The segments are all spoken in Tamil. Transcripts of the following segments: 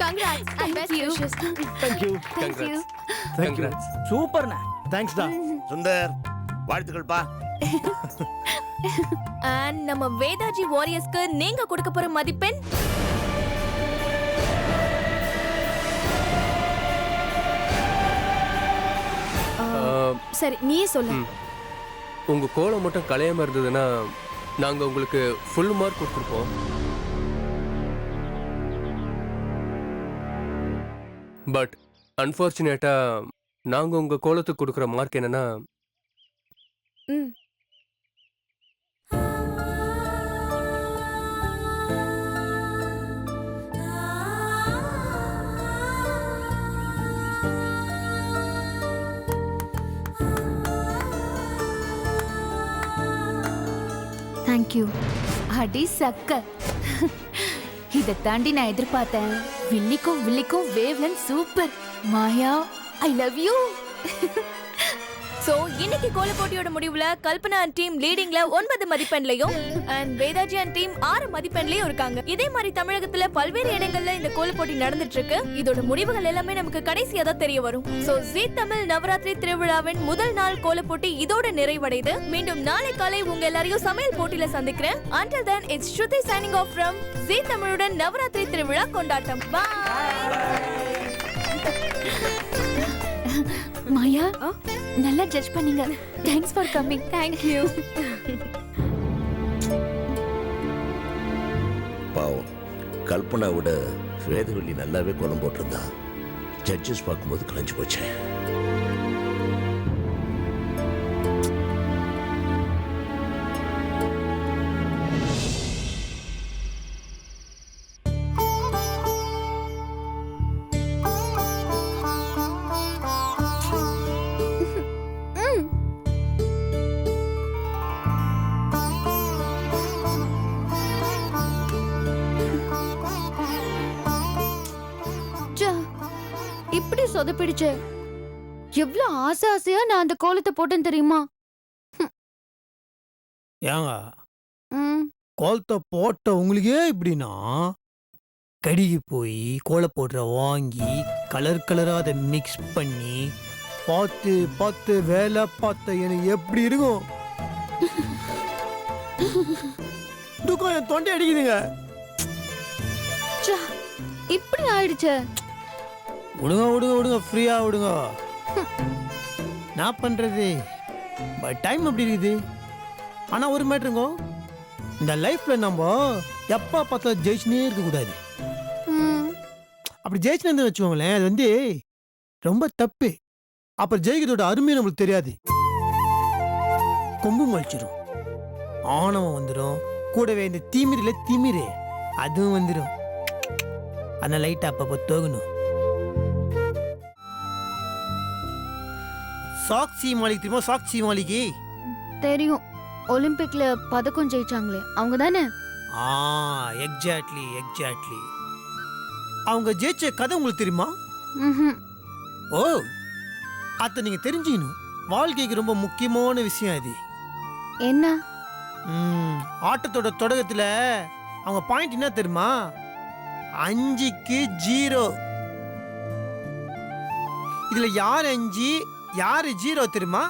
Congrats and best wishes. Thank you. Congrats. Thank you. Congrats. சூப்பர்ண்ணா. Thanks டா. சுந்தர் வாழ்த்துக்கள்ப்பா. And நம்ம வேதாஜி வாரியர்ஸ்க்கு நீங்க கொடுக்க போற மதிப்பெண் சரி நீயே சொல்லு. உங்க கோலம் மட்டும் கலையாம இருந்ததுன்னா நாங்க உங்களுக்கு ஃபுல் மார்க் கொடுத்துருப்போம். பட் அன்பார்ச்சுனேட்டா நாங்க உங்க கோலத்துக்கு கொடுக்குற மார்க் என்னன்னா தேங்க்யூ. அடி சக்க, இதை தாண்டி நான் எதிர்பார்த்தேன். வில்லிக்கும் வேவ்லன் super. Maya I love you. So இன்னைக்கு கோல போட்டியோட முடிவுல கல்பனா டீம் லீடிங்ல 9 மதிப்பெண்லயும் அண்ட் வேதாஜி டீம் 6 மதிப்பெண்லயும் இருக்காங்க. இதே மாதிரி தமிழகத்துல பல்வேறு இடங்கள்ல இந்த கோல போட்டி நடந்துட்டு இருக்கு. இதோட முடிவுகள் எல்லாமே நமக்கு கடைசியா தான் தெரிய வரும். சோ ஜீ தமிழ் நவராத்திரி திருவிழாவின் முதல் நாள் கோல போட்டி இதோட நிறைவடையுது. மீண்டும் நாளை காலை உங்க எல்லாரையும் சமையல் போட்டியில சந்திக்கிறேன். Until then it's Shruti signing off from ஜீ தமிழுடன் நவராத்திரி திருவிழா கொண்டாட்டம். Bye. மாயா நல்லா ஜட்ஜ் பண்ணீங்க. Thanks for coming. Thank you. பாவம் கல்பனாவோட வேதவள்ளி நல்லாவே கோலம் போட்டிருந்தா. ஜட்ஜஸ் பார்க்கும்போது கலைஞ்சு போச்சு. இப்படி சொதப்பிடுச்சு. எவ்வளவு ஆசையா நான் அந்த கோலத்தை போட்டேன் தெரியுமா? ஏங்க கோலத்தை போட்ட உங்களுக்கே இப்படின்னா கடிக்கு போய் கோல போடுற வாங்கி கலரா அதை மிக்ஸ் பண்ணி பார்த்து வேலை பார்த்த எனக்கு எப்படி இருக்கும்? துக்கம் என் தொண்டை அடிக்குதுங்க. இப்படி ஆயிடுச்சு. விடுங்க ஃப்ரீயா விடுங்க. நான் பண்றது டைம் அப்படி இருக்குது. ஆனா ஒரு மேட்டருங்க, இந்த லைஃப்ல நம்ம எப்பா பார்த்தா ஜெயிச்சுனே இருக்க கூடாது. அப்படி ஜெயிச்சுன்னு வச்சுக்கோங்களேன், அது வந்து ரொம்ப தப்பு. அப்புறம் ஜெயிக்கிறதோட அருமை நம்மளுக்கு தெரியாது. கொம்பு மழிச்சிடும், ஆணவம் வந்துடும், கூடவே இந்த திமிரு அதுவும் வந்துடும். ஆனால் லைட் அப்பப்போ தோகணும். சாக்ஷி மாலிக் தெரியுமா? சாக்ஷி மாலிகி தெரியும். ஒலிம்பிக்ல பதக்கம் ஜெயிச்சாங்களே அவங்க தானே? எக்ஸாக்ட்லி. அவங்க ஜெயிச்ச கதை உங்களுக்கு தெரியுமா? ஓ, அத நீங்க தெரிஞ்சுக்கணும். வாழ்க்கைக்கு ரொம்ப முக்கியமான விஷயம் அது. என்ன? ஆட்டத்தோட தொடக்கத்துல அவங்க பாயிண்ட் என்ன தெரியுமா? 5க்கு 0. இதுல யார் 5 யாரு 0 தெரியுமா?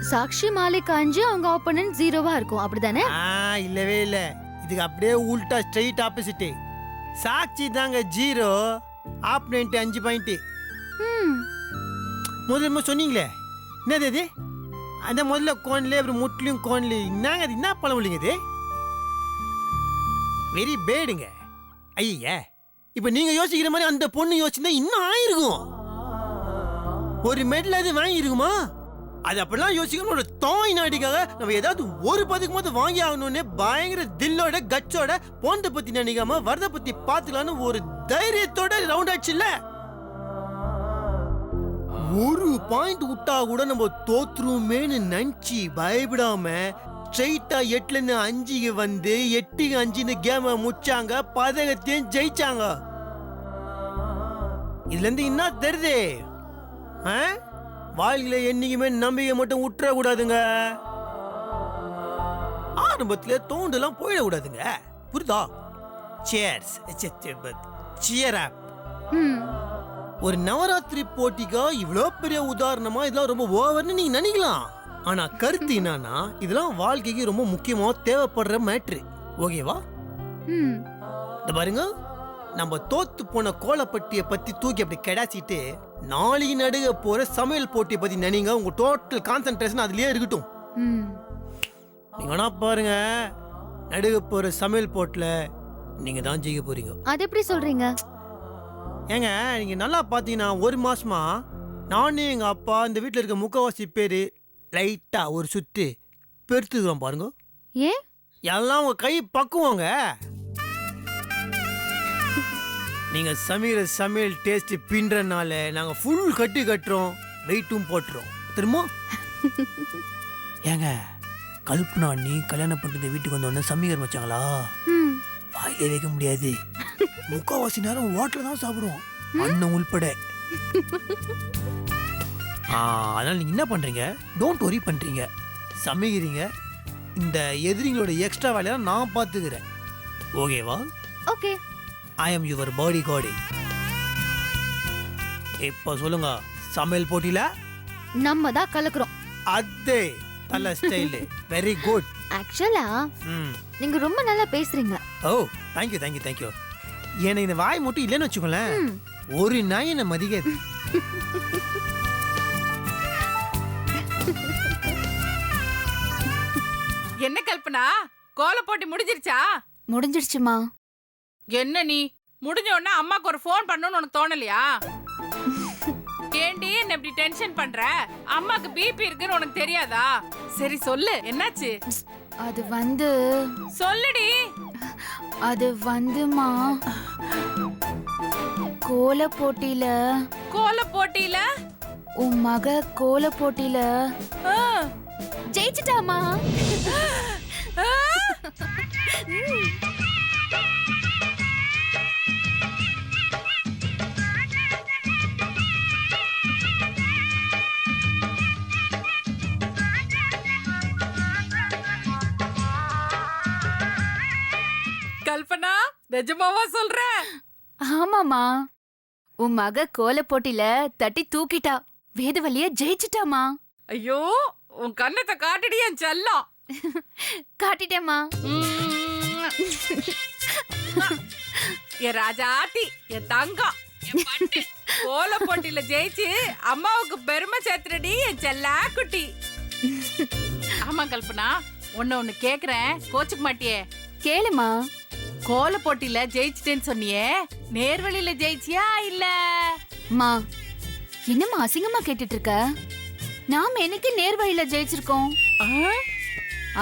சாக்ஷி மாலிக் 5, அவங்க ஆப்போனன்ட் 0வா இருக்கும், அப்படிதானே? இல்லவே இல்ல, இதுக்கு அப்படியே உல்டா ஸ்ட்ரைட் ஆப்போசிட். சாக்ஷி தாங்க 0, ஆப்போனன்ட் 5 பாயிண்ட். முதல்ல சொன்னீங்களே என்னது அது? அந்த முதல்ல கோன்ல அப்புறம் முட்லையும் கோன்ல என்னங்க அது? என்ன பழமொழிங்க இது? வெரி பேடுங்க. ஐயா, இப்ப நீங்க யோசிக்கிற மாதிரி அந்த பொண்ணு யோசிச்சிருந்தா இன்னும் ஆயிருக்கும். ஒரு மெடல் அது வாங்கி இருக்குமா? அது அப்படிலாம் யோசிக்கணும். தாய் நாட்டுக்காக நம்ம ஏதாவது ஒரு பதுக்கு போது வாங்கி ஆகணும்னு பயங்கர தில்லோட கட்சோட போந்த பத்தி நினைக்காம வரத பத்தி பாத்துக்கலான்னு ஒரு தைரியத்தோட ரவுண்ட் ஆச்சு இல்ல. ஒரு பாயிண்ட் விட்டா கூட நம்ம தோத்துருமேன்னு நினைச்சு பயப்படாம ஸ்ட்ரைட்டா 8ல 5க்கு வந்து 8க்கு 5ன்னு கேம முடிச்சாங்க, பதக்கத்தையும் ஜெயிச்சாங்க. இதுல இருந்து என்ன தெரியுது? வாழ்க்கையில என்னைக்குமே நம்பிக்கை மட்டும் விட்டுற கூடாதுங்க. ஆரம்பத்துல தோண்டெல்லாம் போயிடக்கூடாதுங்க, புரியுதா? சேர்ஸ் சியர் அப். ஒரு நவராத்திரி போட்டிக்கா இவ்வளோ பெரிய உதாரணமா இதெல்லாம் ரொம்ப ஓவர்னு நீங்க நினைக்கலாம். ஆனா கருத்து என்னன்னா, இதெல்லாம் வாழ்க்கைக்கு ரொம்ப முக்கியமா தேவைப்படுற மேட்ரு. ஓகேவா? இந்த பாருங்க, நம்ம தோத்து போன கோலப்பட்டியை பத்தி தூக்கி அப்படி கிடாச்சிட்டு நாளைக்கு நடுக போற சமையல் போட்டியை பத்தி நினைங்க. உங்க டோட்டல் கான்சென்ட்ரேஷன் அதுலயே இருக்கட்டும். நீங்க வேணா பாருங்க, நடுக போற சமையல் போட்டில நீங்க தான் ஜெயிக்க போறீங்க. அது எப்படி சொல்றீங்க? ஏங்க, நீங்க நல்லா பாத்தீங்கன்னா 1 மாசமா நானும் எங்க அப்பா இந்த வீட்டுல இருக்க முக்கவாசி பேரு லைட்டா ஒரு சுத்து பெருத்துக்கிறோம் பாருங்க. ஏன்? எல்லாம் உங்க கை பக்குவோங்க. நீங்க சமையல் டேஸ்ட் பின்றனால நாங்க ஃபுல் கட்டி கட்டுறோம், வெயிட்டும் போட்டுறோம் தெரியுமா? ஏங்க, கல்பனா நீ கல்யாணம் பண்ணிட்டு வீட்டுக்கு வந்தோடனே சமையல் வச்சாங்களா? வாயிலே வைக்க முடியாது. முக்காவாசி நேரம் ஹோட்டல தான் சாப்பிடுவோம், அண்ணன் உள்பட. அதனால நீங்க என்ன பண்றீங்க? டோன்ட் வரி பண்றீங்க, சமைக்கிறீங்க. இந்த எதிரிங்களோட எக்ஸ்ட்ரா வேலையை நான் பார்த்துக்கிறேன். ஓகேவா? Okay. I am your body guard. இப்போ சொல்லுங்க, சமையல் போட்டியில நம்ம தான் கலக்குறோம். அதே நல்ல ஸ்டைல். Very good. ஆக்சுவலா நீங்க ரொம்ப நல்லா பேசுறீங்க. ஓ, தேங்க்யூ தேங்க்யூ தேங்க்யூ. எனக்கு இந்த வாய் மட்டும் இல்லைன்னு வச்சுக்கோங்களேன், ஒரு நாய் என்ன மதிக்காது. என்ன கல்பனா, கோல போட்டி முடிஞ்சிருச்சா? முடிஞ்சிடுச்சுமா. என்ன நீ முடிஞ்ச உடனே அம்மாக்கு ஒரு ஃபோன் பண்ணணும்னு உனக்கு தோணலையா? ஏண்டி என்ன இப்படி டென்ஷன் பண்ற? அம்மாக்கு பிபி இருக்குன்னு உனக்கு தெரியாதா? சரி சொல்லு, என்னாச்சு? அது வந்து சொல்லுடி. அது வந்துமா, கோல போட்டியில உன் மக கோல போட்டியில ஜெயிச்சிட்டாமா. கல்பனா, நிஜமாவா சொல்ற? ஆமாமா, உன் மக கோல போட்டியில தட்டி தூக்கிட்டா, வேதவழிய ஜெயிச்சிட்டாமா. ஐயோ, உன் கண்ணத்தை காட்டுடி என் செல்லம். காட்டிட்டேமா. என் ராஜாத்தி, என் தங்கம், என் பட்டு. கோல போட்டியில ஜெயிச்சு அம்மாவுக்கு பெருமை சேர்த்துடி என் செல்லா குட்டி. ஆமா கல்பனா, ஒன்னு கேக்குறேன், கோச்சுக்க மாட்டியே? கேளுமா. கோல போட்டியில ஜெயிச்சிட்டேன்னு சொன்னியே, நேர்வழியில ஜெயிச்சியா இல்ல? மா, என்னம்மா அசிங்கமா கேட்டுட்டு இருக்க? நாம என்னைக்கு நேர்வழியில ஜெயிச்சிருக்கோம்.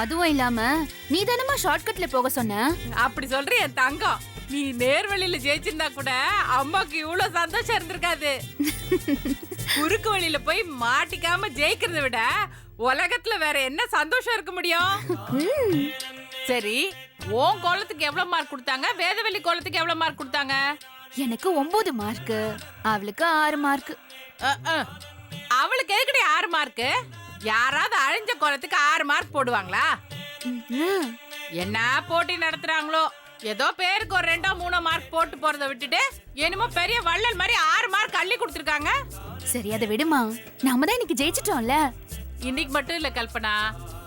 அதுவும் இல்லாம நீ தானமா ஷார்ட்கட்ல போக சொன்ன. அப்படி சொல்ற என் தங்கம், நீ நேர்வழியில ஜெயிச்சிருந்தா கூட அம்மாக்கு இவ்வளவு சந்தோஷம் இருந்திருக்காது. குறுக்கு வழியில போய் மாட்டிக்காம ஜெயிக்கிறத விட உலகத்துல வேற என்ன சந்தோஷம் இருக்க முடியும்? சரி, உன் கோலத்துக்கு எவ்வளவு மார்க் கொடுத்தாங்க? வேதவெளி கோலத்துக்கு எவ்வளவு மார்க் கொடுத்தாங்க? எனக்கு 9 மார்க், அவளுக்கு 6 மார்க். அவளுக்கு எதுக்கடி 6 மார்க்? யாராவது அழிஞ்ச கோலத்துக்கு 6 மார்க் போடுவாங்களா? என்ன போட்டி நடத்துறாங்களோ, ஏதோ பேருக்கு ஒரு 2-3 மார்க் போட்டு போறத விட்டுட்டு என்னமோ பெரிய வள்ளல் மாதிரி 6 மார்க் அள்ளி கொடுத்துருக்காங்க. சரி, அதை விடுமா, நாம தான் இன்னைக்கு ஜெயிச்சிட்டோம்ல. இன்னைக்கு மட்டும் இல்ல கல்பனா,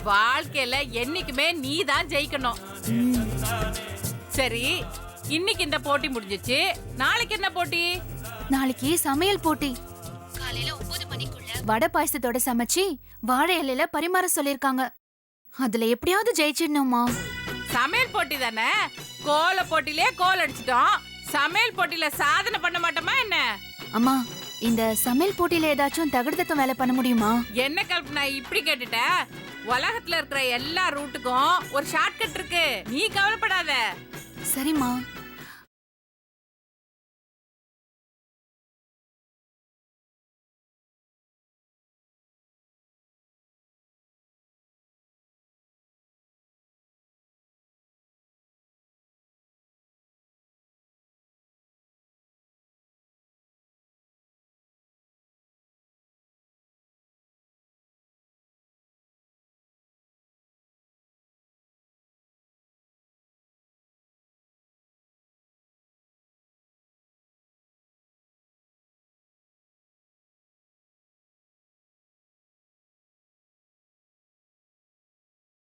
வாழ்க்கையில என்னைக்குமே நீ தான் ஜெயிக்கணும். சரி, இன்னைக்கு இந்த போட்டி முடிஞ்சிச்சு, நாளைக்கு என்ன போட்டி? நாளைக்கு சமையல் போட்டி. காலையில 9 மணிக்குள்ள வடை பாயசத்தோட சமைச்சு வாழை இலையில பரிமாற சொல்லிருக்காங்க. அதுல எப்படியாவது ஜெயிச்சிடணுமா. சமையல் போட்டி தானே, கோல போட்டிலே கோல் அடிச்சிட்டோம், சமையல் போட்டியில சாதனை பண்ண மாட்டோமா என்ன? அம்மா, இந்த சமையல் போட்டியில ஏதாச்சும் தகுதித்தம் வேலை பண்ண முடியுமா? என்ன கல்பனா இப்படி கேட்டுட்ட? உலகத்துல இருக்கிற எல்லா ரூட்டுக்கும் ஒரு ஷார்ட்கட் இருக்கு, நீ கவலைப்படாத. சரிம்மா.